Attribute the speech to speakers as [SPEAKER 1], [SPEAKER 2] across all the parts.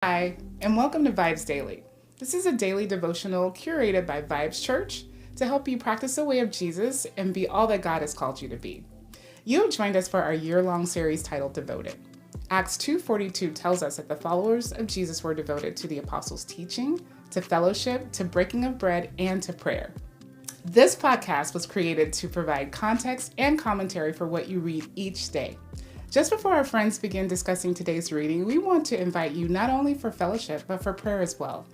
[SPEAKER 1] Hi, and welcome to VIBEZ Daily. This is a daily devotional curated by VIBEZ Church to help you practice the way of Jesus and be all that God has called you to be. You have joined us for our year-long series titled Devoted. Acts 2:42 tells us that the followers of Jesus were devoted to the apostles' teaching, to fellowship, to breaking of bread, and to prayer. This podcast was created to provide context and commentary for what you read each day. Just before our friends begin discussing today's reading, we want to invite you not only for fellowship, but for prayer as well.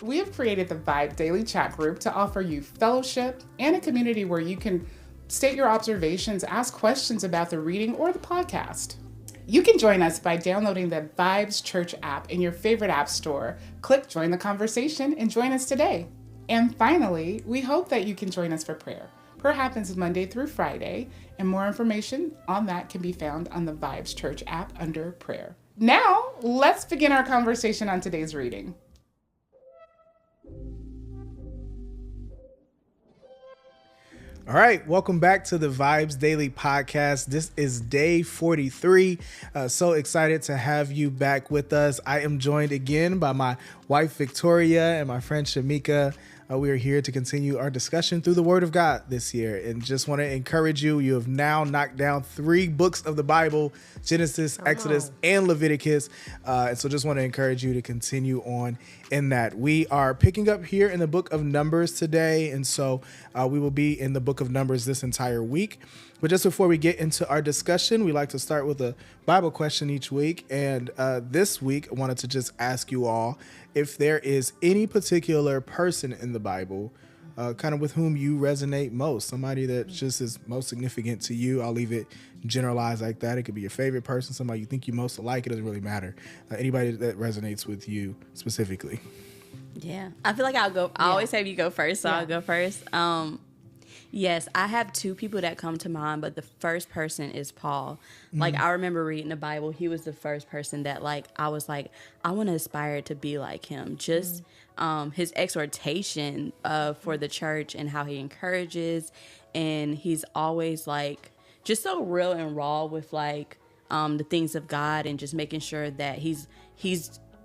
[SPEAKER 1] We have created the VIBE Daily Chat Group to offer you fellowship and a community where you can state your observations, ask questions about the reading or the podcast. You can join us by downloading the VIBEZ Church app in your favorite app store. Click Join the Conversation and join us today. And finally, we hope that you can join us for prayer. Prayer happens Monday through Friday, and more information on that can be found on the VIBEZ Church app under prayer. Now, let's begin our conversation on today's reading.
[SPEAKER 2] All right, welcome back to the VIBEZ Daily Podcast. This is day 43. So excited to have you back with us. I am joined again by my wife, Victoria, and my friend, Shameeka. We are here to continue our discussion through the Word of God this year, and just want to encourage you. You have now knocked down 3 books of the Bible: Genesis, Exodus, and Leviticus. And so just want to encourage you to continue on in that. We are picking up here in the book of Numbers today, and so we will be in the book of Numbers this entire week. But just before we get into our discussion, we like to start with a Bible question each week. And this week, I wanted to just ask you all if there is any particular person in the Bible kind of with whom you resonate most, somebody that just is most significant to you. I'll leave it generalized like that. It could be your favorite person, somebody you think you most like. It doesn't really matter. Anybody that resonates with you specifically.
[SPEAKER 3] Yeah, I feel like I'll go. I always have you go first, so I'll go first. Yes, I have 2 people that come to mind, but the first person is Paul. Like, I remember reading the Bible. He was the first person that, like, I was like, I want to aspire to be like him. Just his exhortation for the church and how he encourages. And he's always, like, just so real and raw with, like, the things of God and just making sure that he's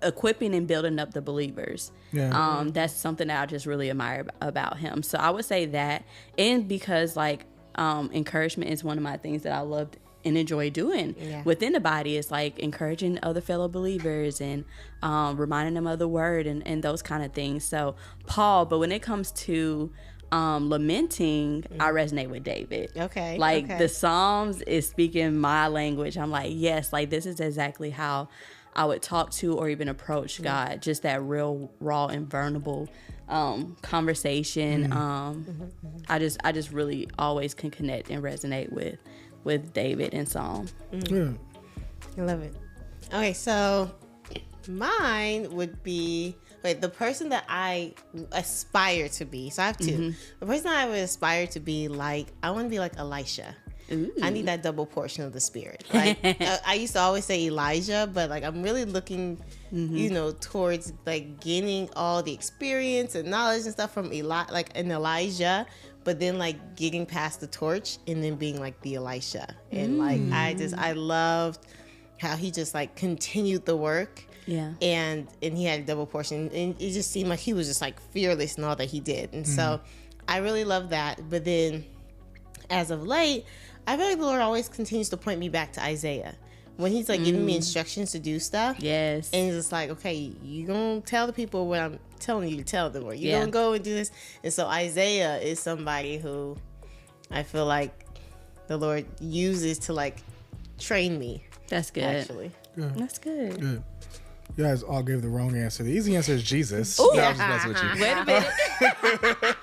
[SPEAKER 3] equipping and building up the believers. Yeah. That's something that I just really admire about him. So I would say that, and because like encouragement is one of my things that I loved and enjoy doing within the body, is like encouraging other fellow believers and reminding them of the word and those kind of things. So Paul, but when it comes to lamenting, I resonate with David. The Psalms is speaking my language. I'm like, yes, like this is exactly how I would talk to or even approach God. Just that real, raw, and vulnerable conversation. I just really always can connect and resonate with David and Psalm.
[SPEAKER 4] I love it. Okay, so mine would be the person that I aspire to be. So I have 2. The person I would aspire to be like, I want to be like Elisha. Ooh. I need that double portion of the Spirit. Like I used to always say Elijah, but like I'm really looking, towards like gaining all the experience and knowledge and stuff from Elijah, but then like getting past the torch and then being like the Elisha. And like I loved how he just like continued the work. Yeah. And he had a double portion, and it just seemed like he was just like fearless in all that he did. And so I really love that. But then as of late, I feel like the Lord always continues to point me back to Isaiah when he's like giving me instructions to do stuff. Yes. And it's just like, okay, you're going to tell the people what I'm telling you to tell them, or you're going to go and do this. And so Isaiah is somebody who I feel like the Lord uses to like train me.
[SPEAKER 3] That's good.
[SPEAKER 4] Actually.
[SPEAKER 2] Good.
[SPEAKER 3] That's good.
[SPEAKER 2] You guys all gave the wrong answer. The easy answer is Jesus.
[SPEAKER 3] Ooh.
[SPEAKER 2] No, I'm just messing with you.
[SPEAKER 3] Wait a minute.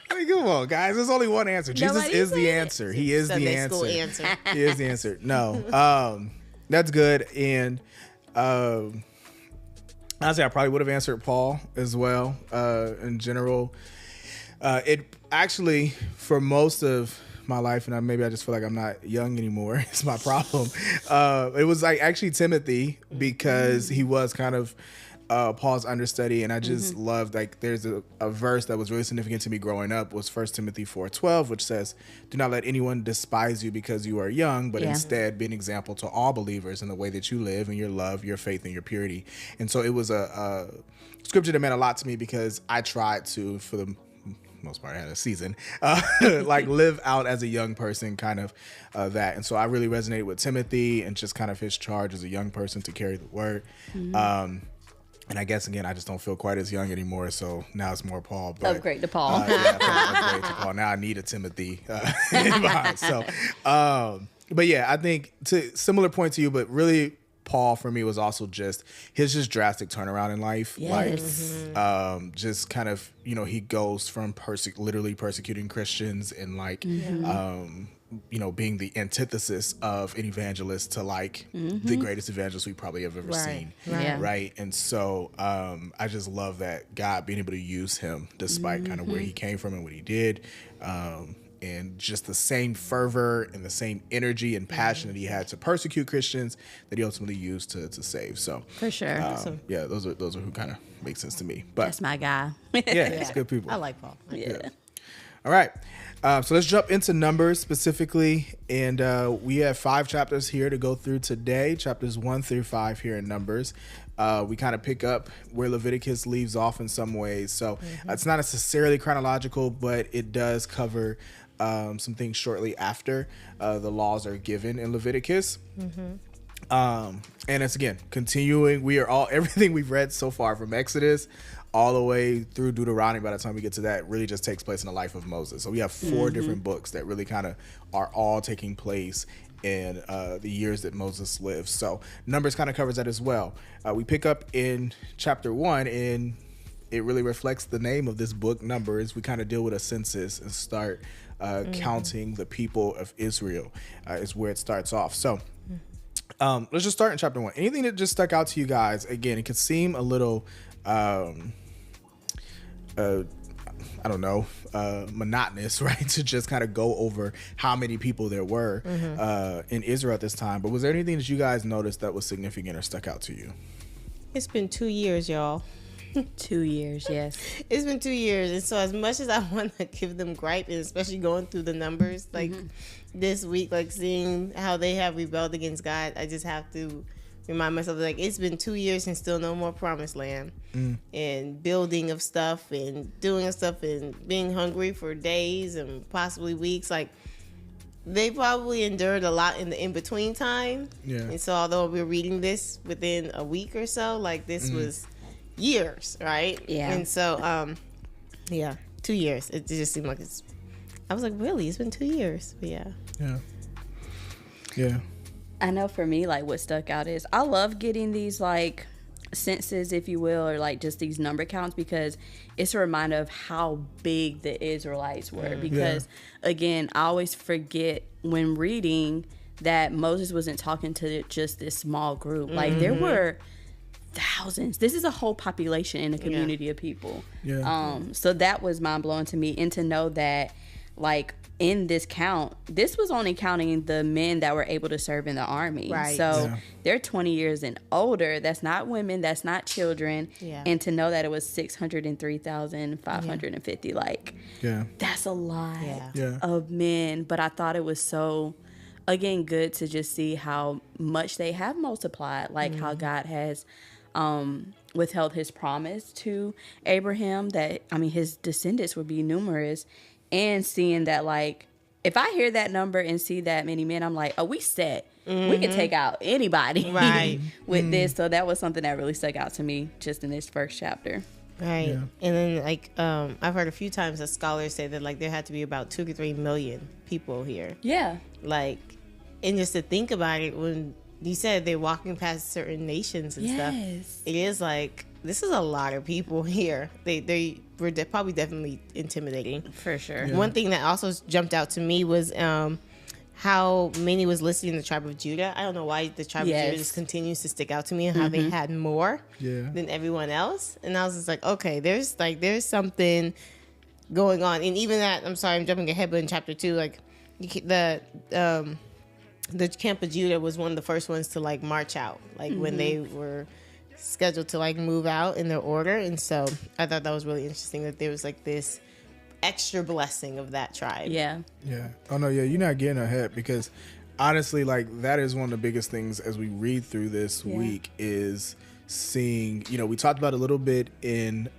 [SPEAKER 2] I mean, come on, guys. There's only one answer. Jesus is the answer. He is the answer. He is the answer. No. That's good. And honestly, I probably would have answered Paul as well. In general, it actually, for most of my life, and maybe I just feel like I'm not young anymore. It's my problem. It was like actually Timothy, because he was kind of Paul's understudy, and I just loved, like, there's a verse that was really significant to me growing up was 1 Timothy 4:12, which says, "Do not let anyone despise you because you are young, but instead be an example to all believers in the way that you live, in your love, your faith, and your purity." And so it was a scripture that meant a lot to me because I tried to, for the most part, I had a season, like live out as a young person, kind of that. And so I really resonated with Timothy and just kind of his charge as a young person to carry the word. And I guess, again, I just don't feel quite as young anymore. So now it's more Paul. But,
[SPEAKER 3] Upgrade to Paul.
[SPEAKER 2] Upgrade to Paul. Now I need a Timothy behind. So, but yeah, I think similar point to you, but really Paul for me was also just his drastic turnaround in life.
[SPEAKER 3] Yes.
[SPEAKER 2] Like, just kind of, you know, he goes from literally persecuting Christians and like, you know, being the antithesis of an evangelist to like the greatest evangelist we probably have ever seen. Right. And so I just love that God being able to use him despite kind of where he came from and what he did. And just the same fervor and the same energy and passion that he had to persecute Christians that he ultimately used to save. So
[SPEAKER 3] For sure.
[SPEAKER 2] yeah, those are who kind of make sense to me. But
[SPEAKER 3] That's my guy.
[SPEAKER 2] it's good people.
[SPEAKER 4] I like Paul.
[SPEAKER 3] Yeah.
[SPEAKER 2] All right. So let's jump into Numbers specifically. And we have 5 chapters here to go through today, chapters 1 through 5 here in Numbers. We kind of pick up where Leviticus leaves off in some ways. So it's not necessarily chronological, but it does cover some things shortly after the laws are given in Leviticus. And it's, again, continuing. We are everything we've read so far from Exodus all the way through Deuteronomy, by the time we get to that, really just takes place in the life of Moses. So we have 4 different books that really kind of are all taking place in the years that Moses lived. So Numbers kind of covers that as well. We pick up in chapter 1, and it really reflects the name of this book, Numbers. We kind of deal with a census and start counting the people of Israel is where it starts off. So let's just start in chapter 1. Anything that just stuck out to you guys? Again, it could seem a little I don't know, monotonous, right? To just kind of go over how many people there were in Israel at this time. But was there anything that you guys noticed that was significant or stuck out to you?
[SPEAKER 4] It's been 2 years, y'all.
[SPEAKER 3] 2 years, yes.
[SPEAKER 4] It's been 2 years. And so as much as I want to give them gripe, and especially going through the numbers, like this week, like seeing how they have rebelled against God, I just have to remind myself, like, it's been 2 years and still no more promised land. And building of stuff and doing stuff and being hungry for days and possibly weeks. Like, they probably endured a lot in the in-between time. And so although we're reading this within a week or so, like, this was years, right? And so 2 years. It just seemed like I was like, really? It's been 2 years. But
[SPEAKER 2] yeah.
[SPEAKER 3] I know for me, like, what stuck out is I love getting these, like, census, if you will, or like just these number counts, because it's a reminder of how big the Israelites were. Because again, I always forget when reading that Moses wasn't talking to just this small group. Like, there were thousands. This is a whole population in a community of people. So that was mind-blowing to me. And to know that, like, in this count, this was only counting the men that were able to serve in the army. So they're 20 years and older. That's not women. That's not children. And to know that it was 603,550, like, that's a lot of men. But I thought it was so, again, good to just see how much they have multiplied, like how God has withheld his promise to Abraham that, I mean, his descendants would be numerous. And seeing that, like, if I hear that number and see that many men, I'm like, oh, we set. We can take out anybody with this. So that was something that really stuck out to me just in this first chapter.
[SPEAKER 4] And then, like, I've heard a few times that scholars say that, like, there had to be about 2 to 3 million people here. Like, and just to think about it, when you said they're walking past certain nations and stuff, it is like, this is a lot of people here. They were probably definitely intimidating.
[SPEAKER 3] For sure.
[SPEAKER 4] One thing that also jumped out to me was how many was listed in the tribe of Judah. I don't know why the tribe of Judah just continues to stick out to me, and how they had more than everyone else. And I was just like, okay, there's something going on. And even that, I'm sorry, I'm jumping ahead, but in chapter 2, like, the camp of Judah was one of the first ones to, like, march out, like when they were scheduled to like move out in their order. And so I thought that was really interesting that there was like this extra blessing of that tribe.
[SPEAKER 3] Yeah.
[SPEAKER 2] Yeah. Oh no, yeah, you're not getting ahead, because honestly, like, that is one of the biggest things as we read through this week is seeing, you know, we talked about a little bit in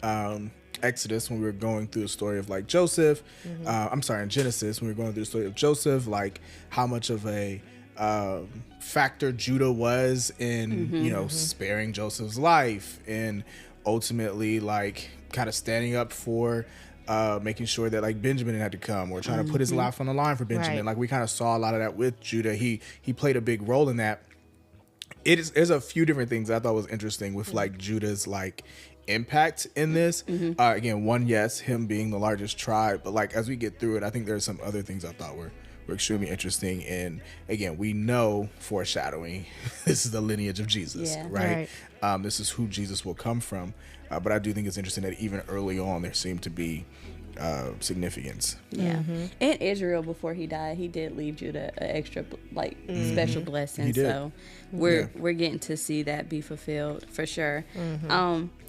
[SPEAKER 2] Exodus when we were going through the story of like Joseph. In Genesis when we were going through the story of Joseph, like how much of a factor Judah was in, you know, sparing Joseph's life, and ultimately like kind of standing up for making sure that like Benjamin had to come, or trying to put his life on the line for Benjamin.
[SPEAKER 4] Right.
[SPEAKER 2] Like we kind of saw a lot of that with Judah. He played a big role in that. There's a few different things I thought was interesting with like Judah's like impact in this. Again, one, yes, him being the largest tribe, but like as we get through it, I think there's some other things I thought were extremely interesting. And again, we know, foreshadowing, this is the lineage of Jesus, right? This is who Jesus will come from. But I do think it's interesting that even early on there seemed to be significance.
[SPEAKER 3] In Israel, before he died, he did leave Judah an extra like special blessing.
[SPEAKER 2] He did.
[SPEAKER 3] So we're getting to see that be fulfilled for sure.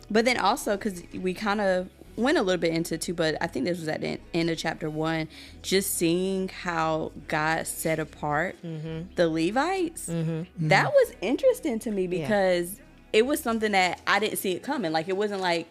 [SPEAKER 3] But then also, because we kind of went a little bit into too, but I think this was at the end of chapter 1, just seeing how God set apart the Levites. That was interesting to me, because it was something that I didn't see it coming. Like, it wasn't like,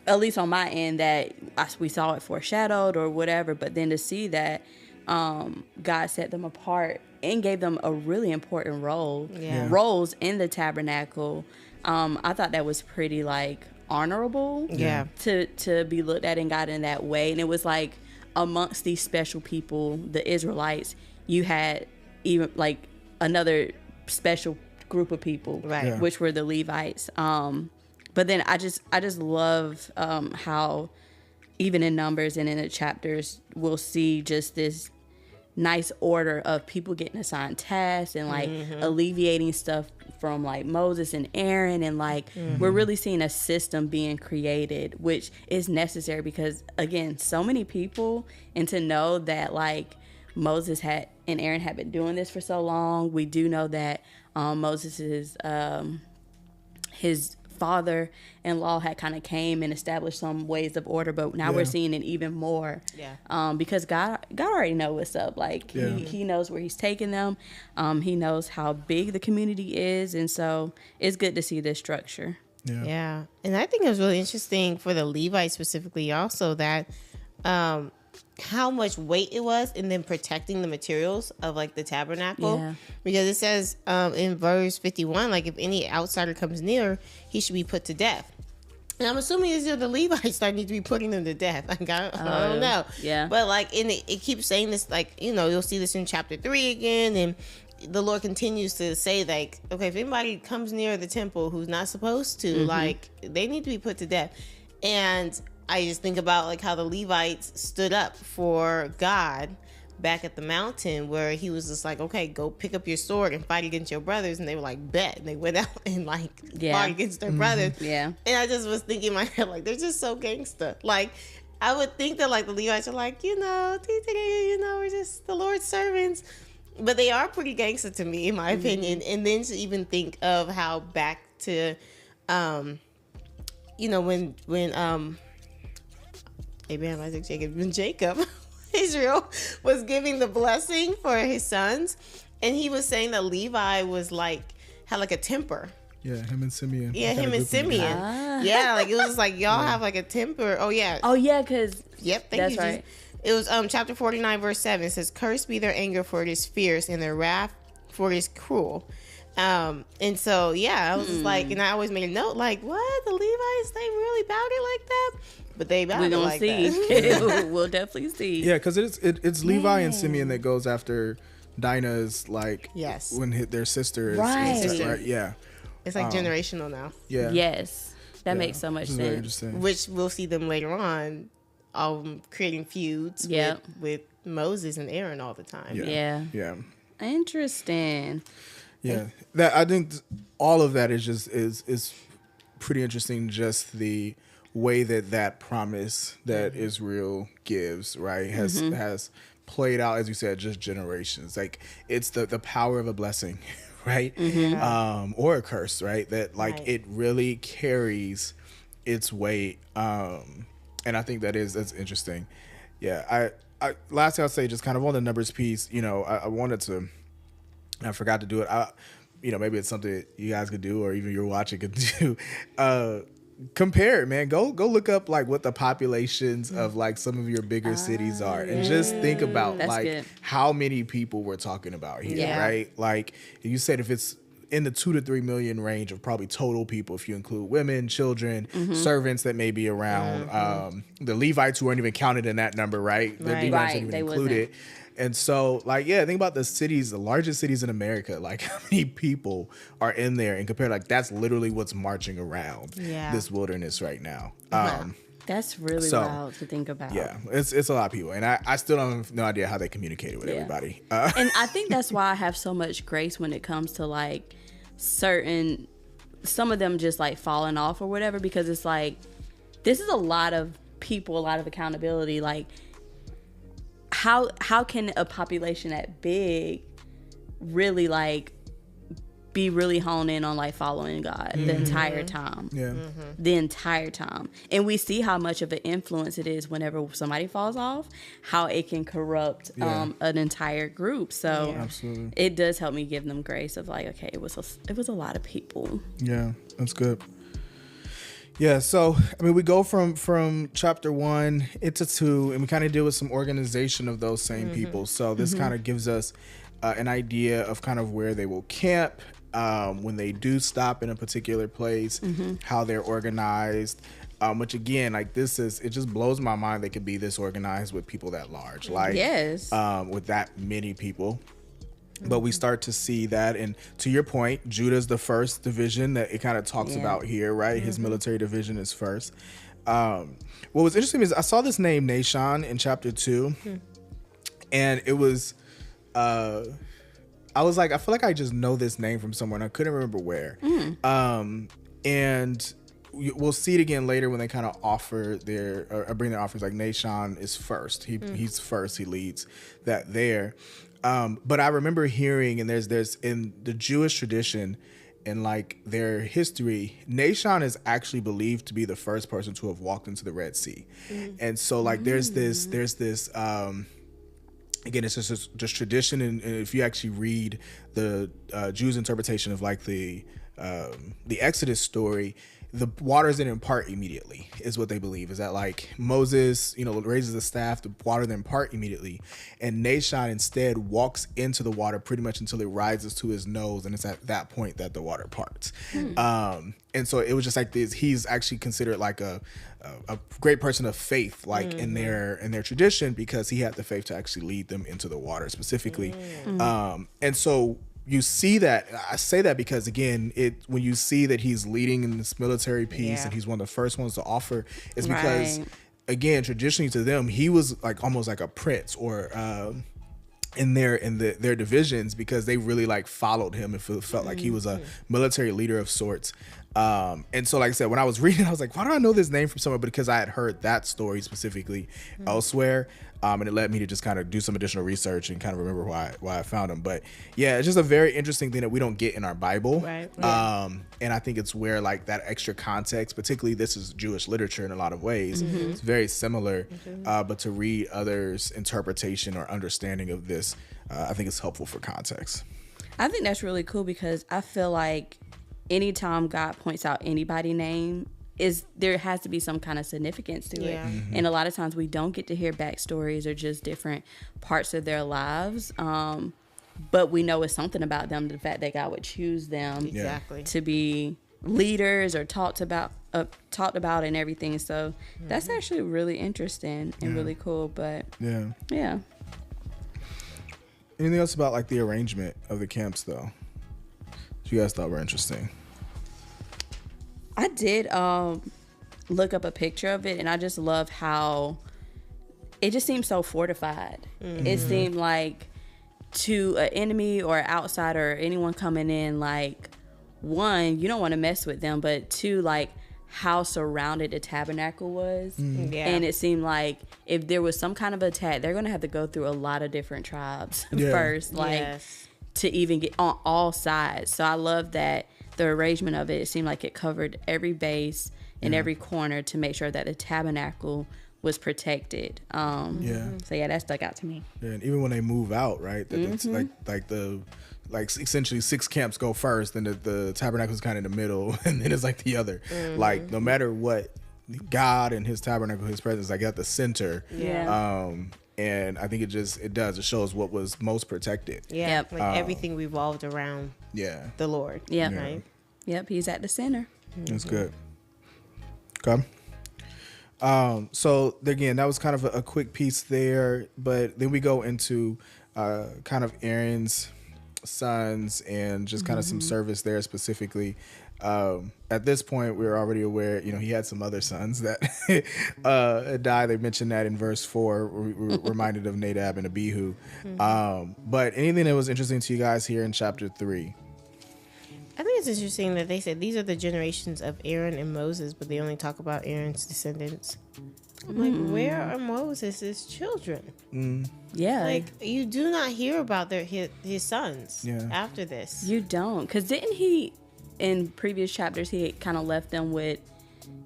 [SPEAKER 3] at least on my end, that we saw it foreshadowed or whatever, but then to see that God set them apart and gave them a really important roles in the tabernacle. I thought that was pretty like honorable to be looked at and God in that way. And it was like amongst these special people, the Israelites, you had even like another special group of people, which were the Levites. But then I just love how even in Numbers and in the chapters, we'll see just this nice order of people getting assigned tasks and like alleviating stuff from like Moses and Aaron, and like we're really seeing a system being created, which is necessary because, again, so many people, and to know that like Moses and Aaron had been doing this for so long. We do know that Moses' his father-in-law had kind of came and established some ways of order, but now we're seeing it even more. Because God already knows what's up. Like he knows where he's taking them. He knows how big the community is, and so it's good to see this structure.
[SPEAKER 4] And I think it was really interesting for the Levites specifically also that how much weight it was in them protecting the materials of like the tabernacle, because it says in verse 51, like, if any outsider comes near, he should be put to death. And I'm assuming it's the Levites that need to be putting them to death. Like, I don't know. But like it keeps saying this, like, you know, you'll see this in chapter 3 again, and the Lord continues to say, like, okay, if anybody comes near the temple who's not supposed to, like, they need to be put to death. And I just think about like how the Levites stood up for God back at the mountain, where he was just like, okay, go pick up your sword and fight against your brothers. And they were like, bet. And they went out and like fought against their brothers. And I just was thinking in my head, like, they're just so gangster. Like, I would think that like the Levites are like, we're just the Lord's servants. But they are pretty gangster to me, in my opinion. And then to even think of how back to, when Abraham, Isaac, Jacob, and Jacob, Israel was giving the blessing for his sons, and he was saying that Levi was like, had like a temper.
[SPEAKER 2] Yeah, him and Simeon.
[SPEAKER 4] Yeah, him and Simeon. Yeah, like it was like y'all have like a temper. Oh yeah.
[SPEAKER 3] Oh yeah, because
[SPEAKER 4] that's right. It was chapter 49 verse 7. It says, "Cursed be their anger, for it is fierce, and their wrath, for it is cruel." And so I was just like, and I always made a note, like, what, the Levites, they really bout it like that? But they bout it like that.
[SPEAKER 3] We'll definitely see.
[SPEAKER 2] Yeah, because it's Levi and Simeon that goes after Dinah's, like, when their sister is right. Yeah,
[SPEAKER 4] it's like generational now.
[SPEAKER 2] Yeah.
[SPEAKER 3] Yes, that makes so much sense.
[SPEAKER 2] Very interesting.
[SPEAKER 4] Which we'll see them later on, creating feuds with Moses and Aaron all the time.
[SPEAKER 2] Yeah.
[SPEAKER 3] Interesting.
[SPEAKER 2] Yeah, that I think all of that is just is pretty interesting. Just the way that promise that Israel gives, right, has played out, as you said, just generations. Like, it's the power of a blessing, right? Or a curse, right? That like
[SPEAKER 4] Right.
[SPEAKER 2] it really carries its weight. And I think that's interesting. Yeah. I last thing I'll say, just kind of on the numbers piece, I wanted to, I forgot to do it. Maybe it's something that you guys could do, or even you're watching could do. Compare it, man. Go look up like what the populations of like some of your bigger cities are, and just think about
[SPEAKER 3] That's
[SPEAKER 2] like
[SPEAKER 3] good.
[SPEAKER 2] how many people we're talking about here,
[SPEAKER 4] Yeah.
[SPEAKER 2] right? Like you said, if it's in the 2 to 3 million range of probably total people, if you include women, children, servants that may be around, the Levites who weren't even counted in that number, right? The
[SPEAKER 4] Right.
[SPEAKER 2] Levites
[SPEAKER 3] Right,
[SPEAKER 2] weren't
[SPEAKER 3] they
[SPEAKER 2] even
[SPEAKER 3] wasn't.
[SPEAKER 2] included. And so, like, yeah, think about the cities, the largest cities in America. Like, how many people are in there? And compared, like, that's literally what's marching around this wilderness right now.
[SPEAKER 3] That's really
[SPEAKER 2] So,
[SPEAKER 3] wild to think about.
[SPEAKER 2] Yeah, it's a lot of people, and I still don't have no idea how they communicated with everybody.
[SPEAKER 3] And I think that's why I have so much grace when it comes to like some of them just like falling off or whatever, because it's like, this is a lot of people, a lot of accountability. Like, how can a population that big really like be really honed in on like following God the entire time?
[SPEAKER 2] Yeah,
[SPEAKER 3] The entire time. And we see how much of an influence it is whenever somebody falls off, how it can corrupt an entire group. So
[SPEAKER 2] absolutely.
[SPEAKER 3] it does help me give them grace of like, okay, it was a lot of people.
[SPEAKER 2] Yeah, that's good. Yeah, so I mean, we go from chapter 1 into 2, and we kind of deal with some organization of those same people. So this kind of gives us an idea of kind of where they will camp when they do stop in a particular place, how they're organized. Which again, like it just blows my mind they could be this organized with people that large, like
[SPEAKER 3] Yes.
[SPEAKER 2] with that many people. But we start to see that, and to your point, Judah's the first division that it kind of talks about here, right? His military division is first. What was interesting is I saw this name Nashon in chapter 2, and it was, I was like, I feel like I just know this name from somewhere, and I couldn't remember where. And we'll see it again later when they kind of offer bring their offers. Like Nashon is first. He's first. He leads that there. But I remember hearing, and there's in the Jewish tradition and like their history, Nashon is actually believed to be the first person to have walked into the Red Sea. And so like there's this again, it's just tradition. And if you actually read the Jews' interpretation of like the Exodus story, the waters didn't part immediately, is what they believe. Is that like Moses, raises the staff, the water then part immediately, and Nashon instead walks into the water pretty much until it rises to his nose, and it's at that point that the water parts. And so it was just like this. He's actually considered like a great person of faith, like in their tradition, because he had the faith to actually lead them into the water specifically. And so you see that. I say that because again, when you see that he's leading in this military piece and he's one of the first ones to offer, it's because again, traditionally to them, he was like almost like a prince or in their divisions, because they really like followed him. It felt like he was a military leader of sorts. And so like I said, when I was reading, I was like, why do I know this name from somewhere? But because I had heard that story specifically elsewhere. And it led me to just kind of do some additional research and kind of remember why I found him. But yeah, it's just a very interesting thing that we don't get in our Bible.
[SPEAKER 4] Right.
[SPEAKER 2] And I think it's where like that extra context, particularly this is Jewish literature in a lot of ways, it's very similar. But to read others' interpretation or understanding of this, I think it's helpful for context.
[SPEAKER 3] I think that's really cool, because I feel like anytime God points out anybody's name, there has to be some kind of significance to it. And a lot of times we don't get to hear backstories or just different parts of their lives. But we know it's something about them, the fact that God would choose them to be leaders or talked about and everything. So that's actually really interesting and really cool. But yeah.
[SPEAKER 2] Anything else about like the arrangement of the camps though, that you guys thought were interesting?
[SPEAKER 3] I did look up a picture of it, and I just love how it just seemed so fortified. It seemed like to an enemy or outsider or anyone coming in, like, one, you don't want to mess with them, but two, like how surrounded the tabernacle was. And it seemed like if there was some kind of attack, they're going to have to go through a lot of different tribes first. Like, to even get on all sides. So I love that the arrangement of it. It seemed like it covered every base and every corner to make sure that the tabernacle was protected. So yeah, that stuck out to me.
[SPEAKER 2] Yeah, and even when they move out, right? That it's like essentially 6 camps go first, and the tabernacle is kind of in the middle, and then it's like the other. Like no matter what, God and His tabernacle, His presence, like at the center. And I think it shows what was most protected.
[SPEAKER 4] Like everything revolved around the Lord. Right?
[SPEAKER 3] Yep, He's at the center.
[SPEAKER 2] That's good. Okay. So again, that was kind of a quick piece there, but then we go into kind of Aaron's sons and just kind of some service there specifically. At this point, we're already aware, he had some other sons that died. They mentioned that in verse 4. We're reminded of Nadab and Abihu. But anything that was interesting to you guys here in chapter 3?
[SPEAKER 4] I think it's interesting that they said these are the generations of Aaron and Moses, but they only talk about Aaron's descendants. I'm like, where are Moses' children?
[SPEAKER 3] Yeah.
[SPEAKER 4] Like, you do not hear about his sons after this.
[SPEAKER 3] You don't. Because didn't he, in previous chapters, he kind of left them with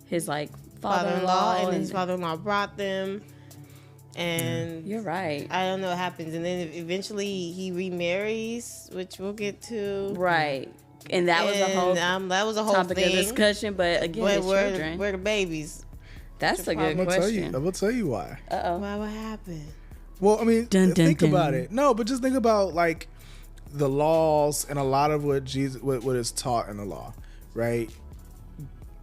[SPEAKER 3] his, like, father-in-law.
[SPEAKER 4] And his father-in-law brought them. And
[SPEAKER 3] you're right.
[SPEAKER 4] I don't know what happens. And then eventually he remarries, which we'll get to.
[SPEAKER 3] Right. And that was a whole
[SPEAKER 4] topic
[SPEAKER 3] of discussion. But again, children.
[SPEAKER 4] Where the babies?
[SPEAKER 3] That's a good question.
[SPEAKER 2] I will tell you why.
[SPEAKER 4] Why? What happened?
[SPEAKER 2] Well, I mean, think about it. No, but just think about like the laws and a lot of what is taught in the law, right?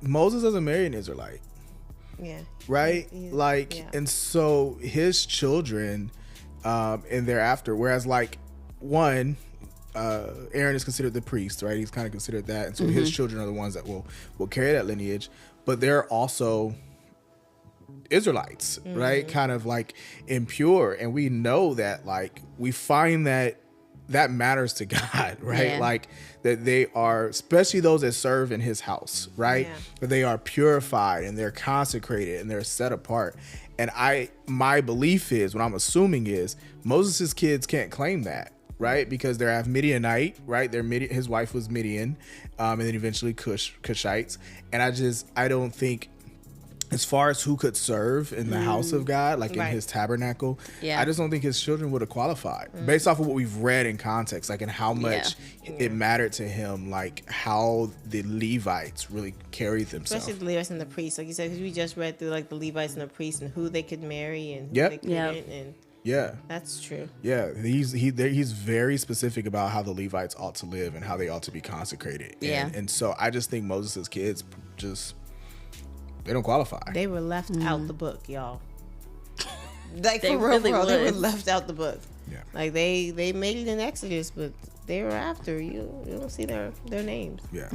[SPEAKER 2] Moses doesn't marry an Israelite.
[SPEAKER 4] Yeah.
[SPEAKER 2] Right? And so his children and thereafter, whereas like one, Aaron is considered the priest, right? He's kind of considered that. And so his children are the ones that will carry that lineage, but they're also Israelites, right? Kind of like impure. And we know that, like, we find that matters to God, right?
[SPEAKER 3] Yeah.
[SPEAKER 2] Like that they are, especially those that serve in His house, right? That they are purified and they're consecrated and they're set apart. And my belief is, what I'm assuming is, Moses' kids can't claim that, right? Because they're half Midianite, right? His wife was Midian, and then eventually Cushites. And I don't think, as far as who could serve in the house of God, like in His tabernacle, I just don't think his children would have qualified based off of what we've read in context, like in how much it mattered to him, like how the Levites really carried themselves.
[SPEAKER 4] Especially the Levites and the priests, like you said, because we just read through like the Levites and the priests and who they could marry and who they couldn't. And that's true. Yeah,
[SPEAKER 2] he's very specific about how the Levites ought to live and how they ought to be consecrated. And so I just think Moses' kids they don't qualify.
[SPEAKER 4] They were left out the book, y'all. Like,
[SPEAKER 3] they
[SPEAKER 4] for
[SPEAKER 3] really
[SPEAKER 4] real, they were
[SPEAKER 3] was.
[SPEAKER 4] left out the book.
[SPEAKER 2] Yeah.
[SPEAKER 4] Like they made it in Exodus, but they were after. You don't see their names.
[SPEAKER 2] Yeah.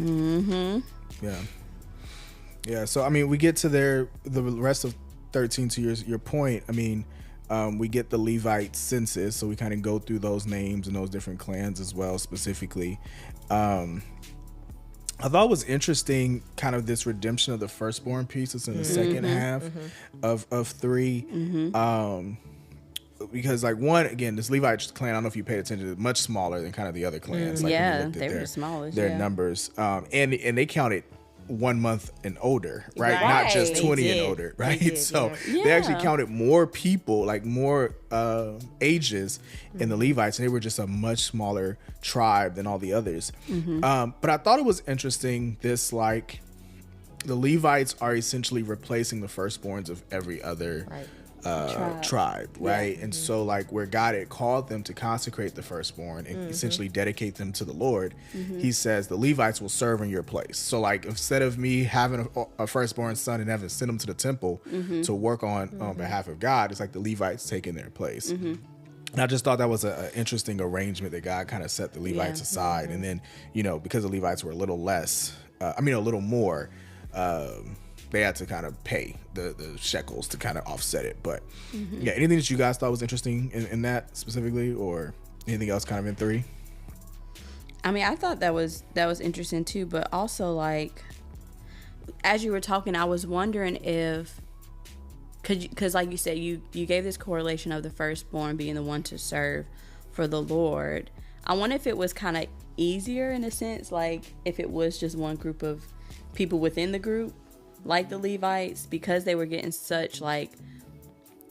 [SPEAKER 2] Yeah. So I mean, we get to the rest of 13. To your point, I mean, we get the Levite census, so we kind of go through those names and those different clans as well, specifically. I thought it was interesting, kind of this redemption of the firstborn piece. It's in the second half of 3. Because like one, again, this Levite clan, I don't know if you paid attention, much smaller than kind of the other clans. Like
[SPEAKER 3] they were the smallest.
[SPEAKER 2] Their numbers, and they counted 1 month and older, right?
[SPEAKER 4] Right.
[SPEAKER 2] Not just 20 and older, right? They actually counted more people, like more ages in the Levites, and they were just a much smaller tribe than all the others. But I thought it was interesting, this, like, the Levites are essentially replacing the firstborns of every other tribe, right? And so, like, where God had called them to consecrate the firstborn and essentially dedicate them to the Lord, He says the Levites will serve in your place. So, like, instead of me having a firstborn son and having to send them to the temple to work on behalf of God, it's like the Levites taking their place. And I just thought that was an interesting arrangement that God kind of set the Levites aside. And then, because the Levites were a little less, a little more, they had to kind of pay the shekels to kind of offset it. But anything that you guys thought was interesting in that specifically, or anything else kind of in 3?
[SPEAKER 3] I mean, I thought that was interesting too, but also, like, as you were talking, I was wondering if, because like you said, you gave this correlation of the firstborn being the one to serve for the Lord. I wonder if it was kind of easier in a sense, like if it was just one group of people within the group, like the Levites, because they were getting such like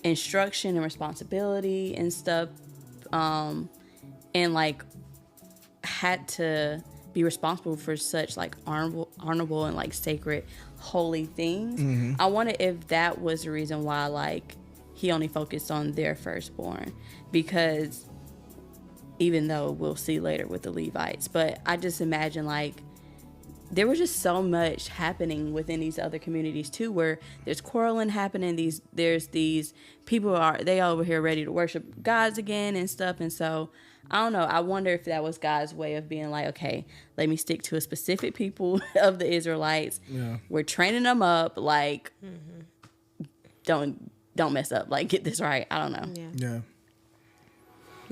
[SPEAKER 3] instruction and responsibility and stuff, and like had to be responsible for such like honorable and like sacred, holy things. I wonder if that was the reason why like he only focused on their firstborn, because even though we'll see later with the Levites, but I just imagine like there was just so much happening within these other communities too, where there's quarreling happening. There's these people they over here ready to worship gods again and stuff. And so I don't know. I wonder if that was God's way of being like, okay, let me stick to a specific people of the Israelites. Yeah. We're training them up. Like, don't mess up. Like, get this right. I don't know.
[SPEAKER 2] Yeah.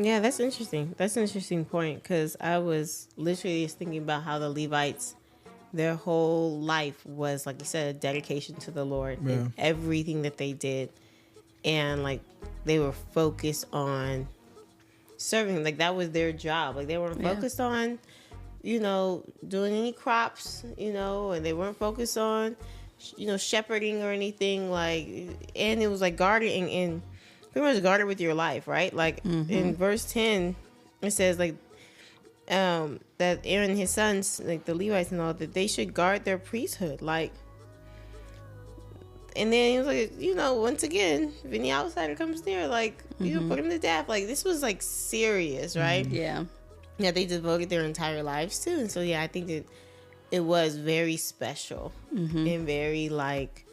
[SPEAKER 4] Yeah, that's interesting. That's an interesting point, because I was literally just thinking about how the Levites, their whole life was, like you said, a dedication to the Lord and everything that they did. And, like, they were focused on serving. Like, that was their job. Like, they weren't focused on, doing any crops, and they weren't focused on, shepherding or anything. Like, and it was, like, guarding and pretty much guarded with your life, right? Like in verse 10, it says like that Aaron and his sons, like the Levites and all, that they should guard their priesthood. Like, and then he was like, once again, if any outsider comes there, like, put him to death. Like, this was like serious, right?
[SPEAKER 3] Yeah.
[SPEAKER 4] Yeah, they devoted their entire lives to. And so, yeah, I think that it was very special and very like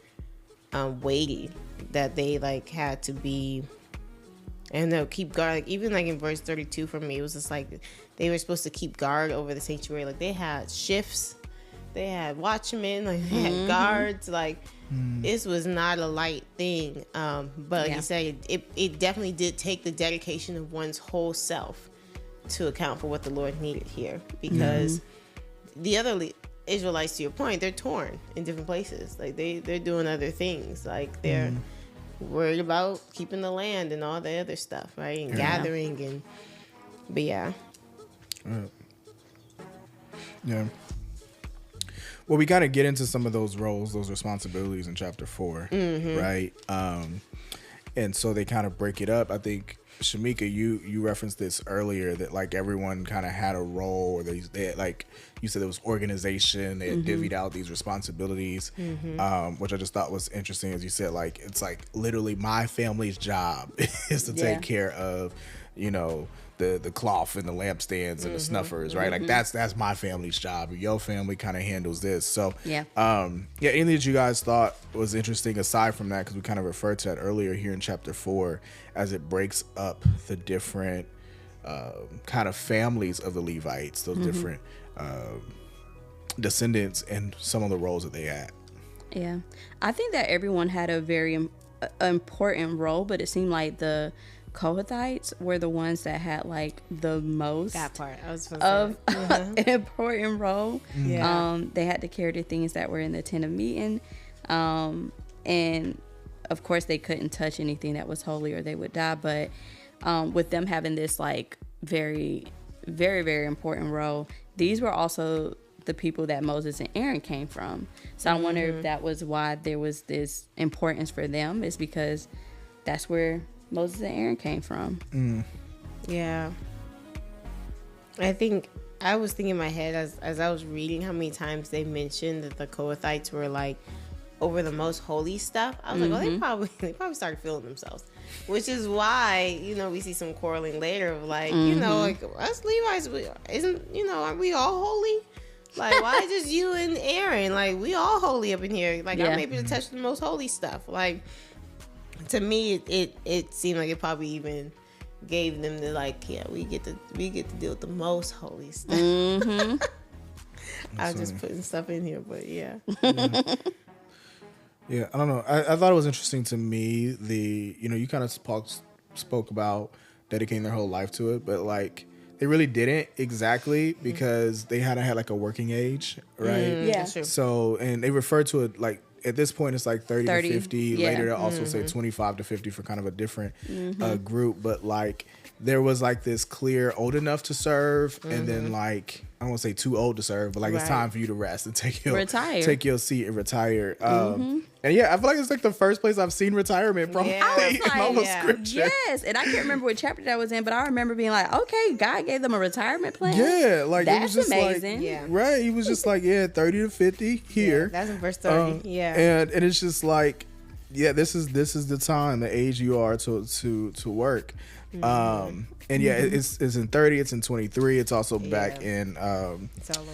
[SPEAKER 4] weighty that they like had to be, and they'll keep guard. Like, even like in verse 32 for me, it was just like they were supposed to keep guard over the sanctuary. Like, they had shifts, they had watchmen, like they had guards. Like, this was not a light thing. But like you said, it definitely did take the dedication of one's whole self to account for what the Lord needed here, because the other Israelites, to your point, they're torn in different places. Like, they're doing other things. Like, they're worried about keeping the land and all the other stuff, right? And gathering but yeah.
[SPEAKER 2] Yeah. Well, we kind of get into some of those roles, those responsibilities in chapter 4, right? And so they kind of break it up. I think, Shameeka, you referenced this earlier, that like everyone kind of had a role, or they had, like you said, there was organization. They had divvied out these responsibilities, which I just thought was interesting. As you said, like, it's like literally my family's job is to take care of, the cloth and the lampstands and the snuffers, right? Like, that's my family's job. Your family kind of handles this. So anything that you guys thought was interesting aside from that, because we kind of referred to that earlier here in chapter 4, as it breaks up the different kind of families of the Levites, those different descendants, and some of the roles that they had.
[SPEAKER 3] Yeah, I think that everyone had a very important role, but it seemed like the Kohathites were the ones that had like the most
[SPEAKER 4] that part
[SPEAKER 3] of an important role. They had to carry the things that were in the tent of meeting, and of course they couldn't touch anything that was holy or they would die. But with them having this like very, very, very important role, these were also the people that Moses and Aaron came from. So I wonder if that was why there was this importance for them, is because that's where Moses and Aaron came from.
[SPEAKER 4] Yeah. I think I was thinking in my head as I was reading how many times they mentioned that the Kohathites were like over the most holy stuff. I was like, oh, they probably started feeling themselves, which is why, we see some quarreling later of like, like us Levites, aren't we all holy? Like, why just you and Aaron? Like, we all holy up in here. Like, I'm able to touch the most holy stuff. Like, to me, it seemed like it probably even gave them the like, we get to deal with the most holy stuff. I was just putting stuff in here, but yeah.
[SPEAKER 2] Yeah, I don't know. I thought it was interesting to me, you kind of spoke about dedicating their whole life to it, but like they really didn't exactly, because they hadn't had like a working age, right?
[SPEAKER 3] Yeah.
[SPEAKER 2] So, and they refer to it like, at this point it's like 30 to 50. Later they'll also say 25 to 50 for kind of a different group. But like there was like this clear old enough to serve, and then like I don't want to say too old to serve, but like it's time for you to rest and take your seat and retire. And yeah, I feel like it's like the first place I've seen retirement probably in all of scripture.
[SPEAKER 3] Yes, and I can't remember what chapter that was in, but I remember being like, okay, God gave them a retirement plan.
[SPEAKER 2] Yeah, like
[SPEAKER 3] that's
[SPEAKER 2] it was just
[SPEAKER 3] amazing.
[SPEAKER 2] Like, right? He was just like, 30 to 50 here.
[SPEAKER 4] Yeah, that's in verse 30.
[SPEAKER 2] And it's just like, this is the time, the age you are to work. And it's in 30, it's in 23, it's also back in
[SPEAKER 4] it's all over.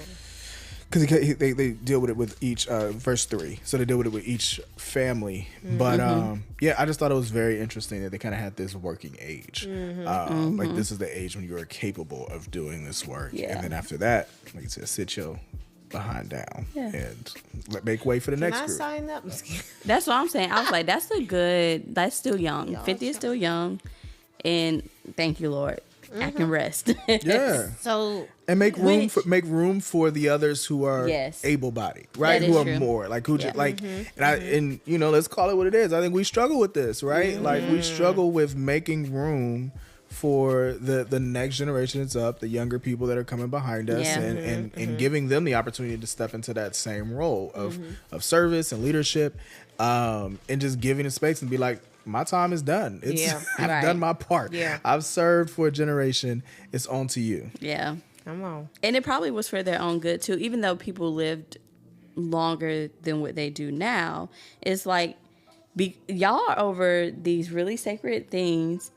[SPEAKER 2] because they deal with it with each verse 3, so they deal with it with each family. But I just thought it was very interesting that they kind of had this working age. Like this is the age when you are capable of doing this work, and then after that, like you said, sit your behind down and make way for the next group.
[SPEAKER 4] Sign up.
[SPEAKER 3] That's what I'm saying. I was like, that's still young. 50 is still young. And thank you, Lord. I can rest.
[SPEAKER 4] So
[SPEAKER 2] and make room for the others who are able-bodied, right? Who are true. More like who just like and let's call it what it is. I think we struggle with this, right? Like we struggle with making room for the next generation that's up, the younger people that are coming behind us, and giving them the opportunity to step into that same role of service and leadership, and just giving the space and be like, my time is done. I've done my part. Yeah. I've served for a generation. It's on to you.
[SPEAKER 3] Yeah.
[SPEAKER 4] Come on.
[SPEAKER 3] And it probably was for their own good too. Even though people lived longer than what they do now, it's like y'all are over these really sacred things.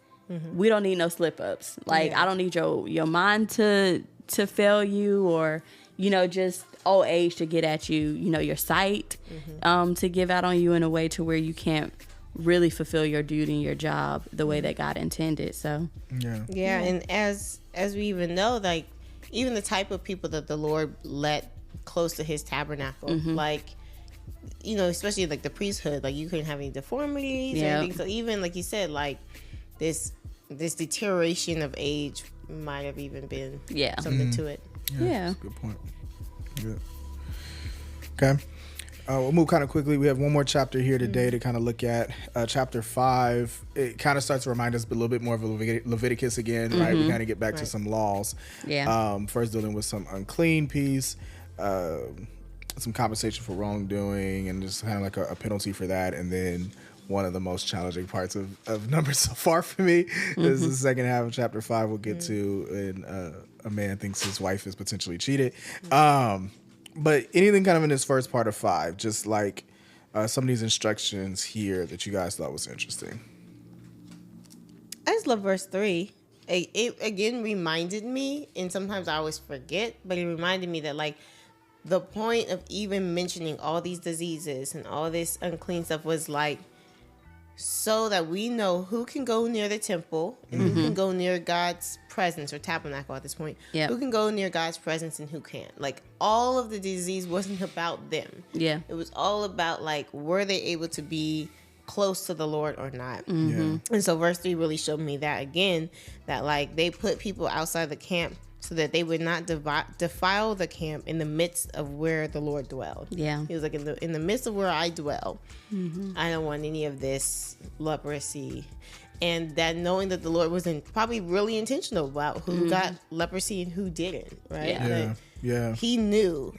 [SPEAKER 3] We don't need no slip ups. Like I don't need your mind to fail you, or just old age to get at you. Your sight to give out on you in a way to where you can't really fulfill your duty and your job the way that God intended. So
[SPEAKER 4] and as we even know, like even the type of people that the Lord let close to his tabernacle, like especially like the priesthood, like you couldn't have any deformities or anything. So even like you said, like this deterioration of age might have even been something to it.
[SPEAKER 2] That's a good point. Good. Okay. We'll move kind of quickly. We have one more chapter here today to kind of look at. Chapter 5, it kind of starts to remind us a little bit more of Leviticus again, right? We kind of get back to some laws. First dealing with some unclean piece, some compensation for wrongdoing, and just kind of like a penalty for that. And then one of the most challenging parts of Numbers so far for me is the second half of chapter 5 we'll get to, and a man thinks his wife is potentially cheated. But anything kind of in this first part of 5, just like some of these instructions here that you guys thought was interesting.
[SPEAKER 4] I just love verse 3. It again reminded me, and sometimes I always forget, but it reminded me that like the point of even mentioning all these diseases and all this unclean stuff was like so that we know who can go near the temple and who can go near God's presence, or tabernacle at this point. Who can go near God's presence and who can't. Like all of the disease wasn't about them. It was all about like, were they able to be close to the Lord or not? And so verse 3 really showed me that again, that like they put people outside the camp so that they would not defile the camp in the midst of where the Lord dwelled. He was like, in the midst of where I dwell, I don't want any of this leprosy. And that knowing that the Lord wasn't probably really intentional about who got leprosy and who didn't, right? He knew.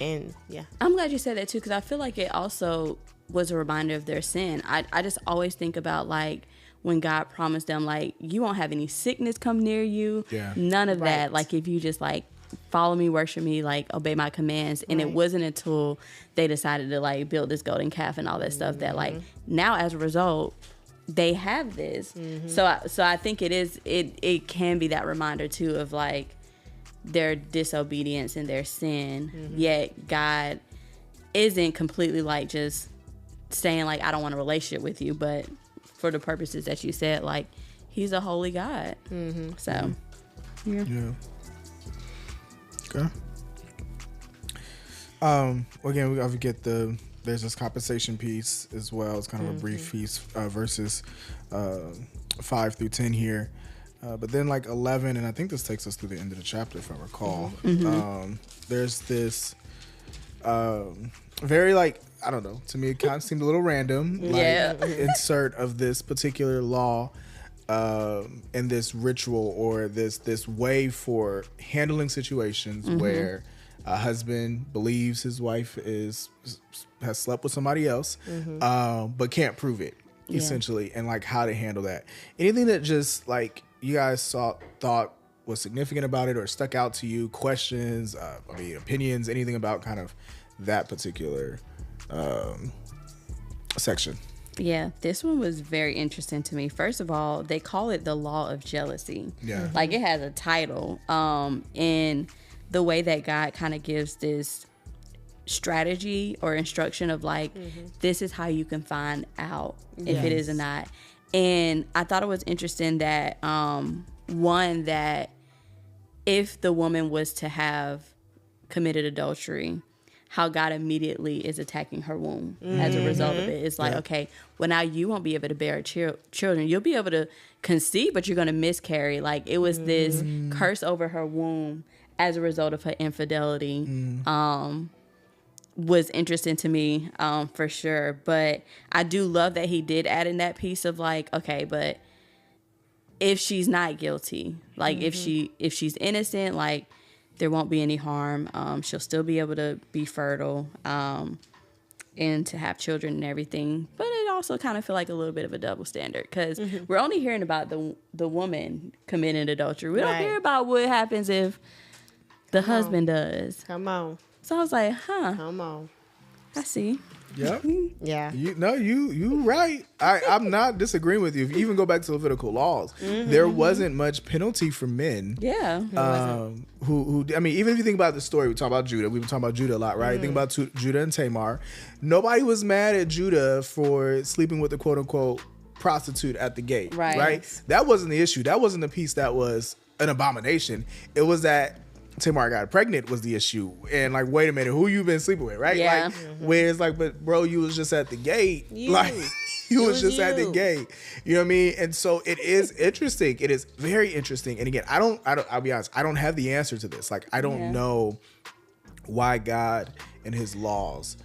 [SPEAKER 4] And
[SPEAKER 3] I'm glad you said that too, because I feel like it also was a reminder of their sin. I just always think about like when God promised them, like, you won't have any sickness come near you. None of that. Like, if you just like follow me, worship me, like obey my commands. And it wasn't until they decided to like build this golden calf and all that stuff that like now as a result they have this. So I think it can be that reminder too of like their disobedience and their sin. Yet God isn't completely like just saying like, I don't want a relationship with you, but for the purposes that you said, like he's a holy God. So
[SPEAKER 2] okay. Again, we get there's this compensation piece as well. It's kind of a brief piece, verses 5 through 10 here. But then like 11, and I think this takes us through the end of the chapter if I recall. There's this very like, I don't know, to me it kind of seemed a little random, like insert of this particular law. in this ritual or this way for handling situations where a husband believes his wife has slept with somebody else, but can't prove it, essentially, and like how to handle that. Anything that just like you guys thought was significant about it or stuck out to you, questions, opinions, anything about kind of that particular section.
[SPEAKER 3] Yeah, this one was very interesting to me. First of all, they call it the law of jealousy.
[SPEAKER 2] Yeah.
[SPEAKER 3] Like it has a title. And the way that God kind of gives this strategy or instruction of like, this is how you can find out if it is or not. And I thought it was interesting that, one, that if the woman was to have committed adultery, how God immediately is attacking her womb as a result of it. It's like, okay, well, now you won't be able to bear children. You'll be able to conceive, but you're going to miscarry. Like, it was this curse over her womb as a result of her infidelity. Was interesting to me, for sure. But I do love that he did add in that piece of like, okay, but if she's not guilty, like if she's innocent, like, there won't be any harm. She'll still be able to be fertile and to have children and everything. But it also kind of feel like a little bit of a double standard because we're only hearing about the woman committing adultery. We don't hear about what happens if the husband does.
[SPEAKER 4] Come on.
[SPEAKER 3] So I was like, huh.
[SPEAKER 4] Come on.
[SPEAKER 3] I see.
[SPEAKER 2] Yep.
[SPEAKER 4] Yeah.
[SPEAKER 2] You right. I'm not disagreeing with you. If you even go back to Levitical laws, there wasn't much penalty for men.
[SPEAKER 3] Yeah.
[SPEAKER 2] Who I mean, even if you think about the story, we talk about Judah. We've been talking about Judah a lot, right? Think about Judah and Tamar. Nobody was mad at Judah for sleeping with the quote unquote prostitute at the gate. Right. That wasn't the issue. That wasn't the piece that was an abomination. It was that Tamar got pregnant was the issue. And like, wait a minute, who you been sleeping with, right?
[SPEAKER 3] Yeah.
[SPEAKER 2] Like, where it's like, but bro, you was just at the gate. Like, you was just at the gate. You know what I mean? And so it is interesting. It is very interesting. And again, I'll be honest, I don't have the answer to this. Like, I don't know why God and his laws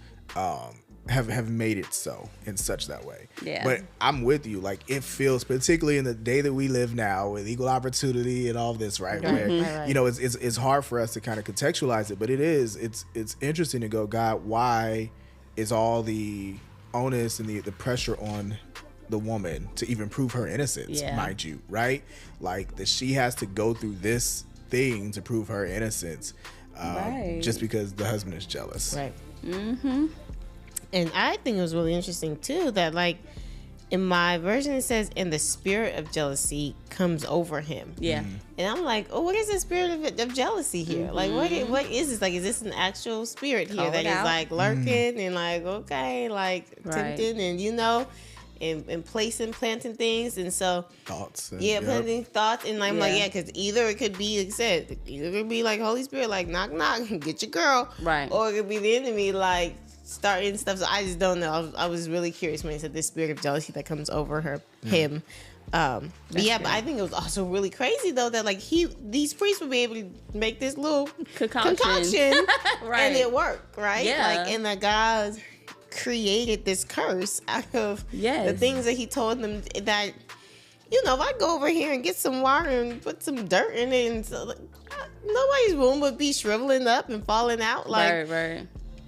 [SPEAKER 2] have made it so in such that way.
[SPEAKER 3] Yeah.
[SPEAKER 2] But I'm with you. Like, it feels, particularly in the day that we live now with equal opportunity and all this, right? Where you know, it's hard for us to kind of contextualize it, but it's interesting to go, God, why is all the onus and the pressure on the woman to even prove her innocence, mind you, right? Like, that she has to go through this thing to prove her innocence, just because the husband is jealous.
[SPEAKER 4] Right. And I think it was really interesting too that, like, in my version it says, "And the spirit of jealousy comes over him."
[SPEAKER 3] Yeah.
[SPEAKER 4] And I'm like, oh, what is the spirit of jealousy here? Like, what is this? Like, is this an actual spirit here that is like lurking and like, okay, like tempting and and planting things, and so
[SPEAKER 2] thoughts. And,
[SPEAKER 4] planting thoughts, and I'm like, because either it could be, like I said, either it could be like Holy Spirit, like knock knock, get your girl,
[SPEAKER 3] right,
[SPEAKER 4] or it could be the enemy, like starting stuff. So I just don't know. I was really curious when he said this spirit of jealousy that comes over him. But I think it was also really crazy though that like these priests would be able to make this little concoction
[SPEAKER 3] right,
[SPEAKER 4] and it worked, right?
[SPEAKER 3] Yeah.
[SPEAKER 4] Like, and the God created this curse out of the things that he told them that, if I go over here and get some water and put some dirt in it, and so, like, nobody's womb would be shriveling up and falling out, like,
[SPEAKER 3] right.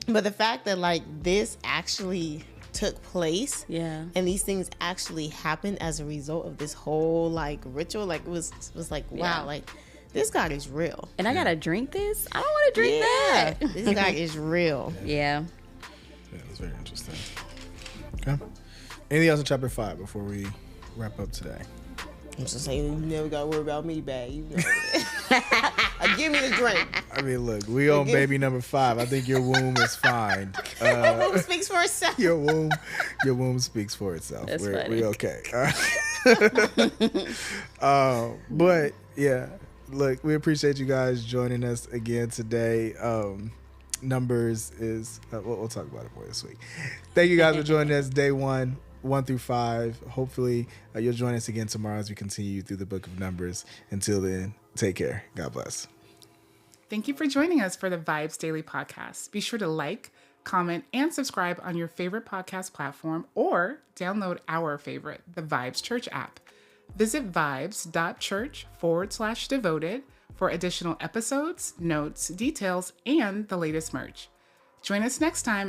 [SPEAKER 4] But the fact that like this actually took place, and these things actually happened as a result of this whole like ritual, like it was like, wow, like this God is real.
[SPEAKER 3] And I gotta drink this? I don't want to drink that.
[SPEAKER 4] This God is real.
[SPEAKER 3] Yeah,
[SPEAKER 2] it's very interesting. Okay. Anything else in chapter 5 before we wrap up today?
[SPEAKER 4] I'm just saying, you never got to worry about me, bad. You know. Give me the drink.
[SPEAKER 2] I mean, look, we on baby number 5. I think your womb is fine.
[SPEAKER 4] Your womb speaks for itself.
[SPEAKER 2] Your womb speaks for itself.
[SPEAKER 3] That's
[SPEAKER 2] we okay. But yeah, look, we appreciate you guys joining us again today. Numbers is we'll talk about it more this week. Thank you guys for joining us day 1 through 5. Hopefully you'll join us again tomorrow as we continue through the book of Numbers. Until then, take care. God bless.
[SPEAKER 1] Thank you for joining us for the VIBEZ Daily podcast. Be sure to like, comment, and subscribe on your favorite podcast platform, or download our favorite, the VIBEZ Church app. Visit vibes.church/devoted for additional episodes, notes, details, and the latest merch. Join us next time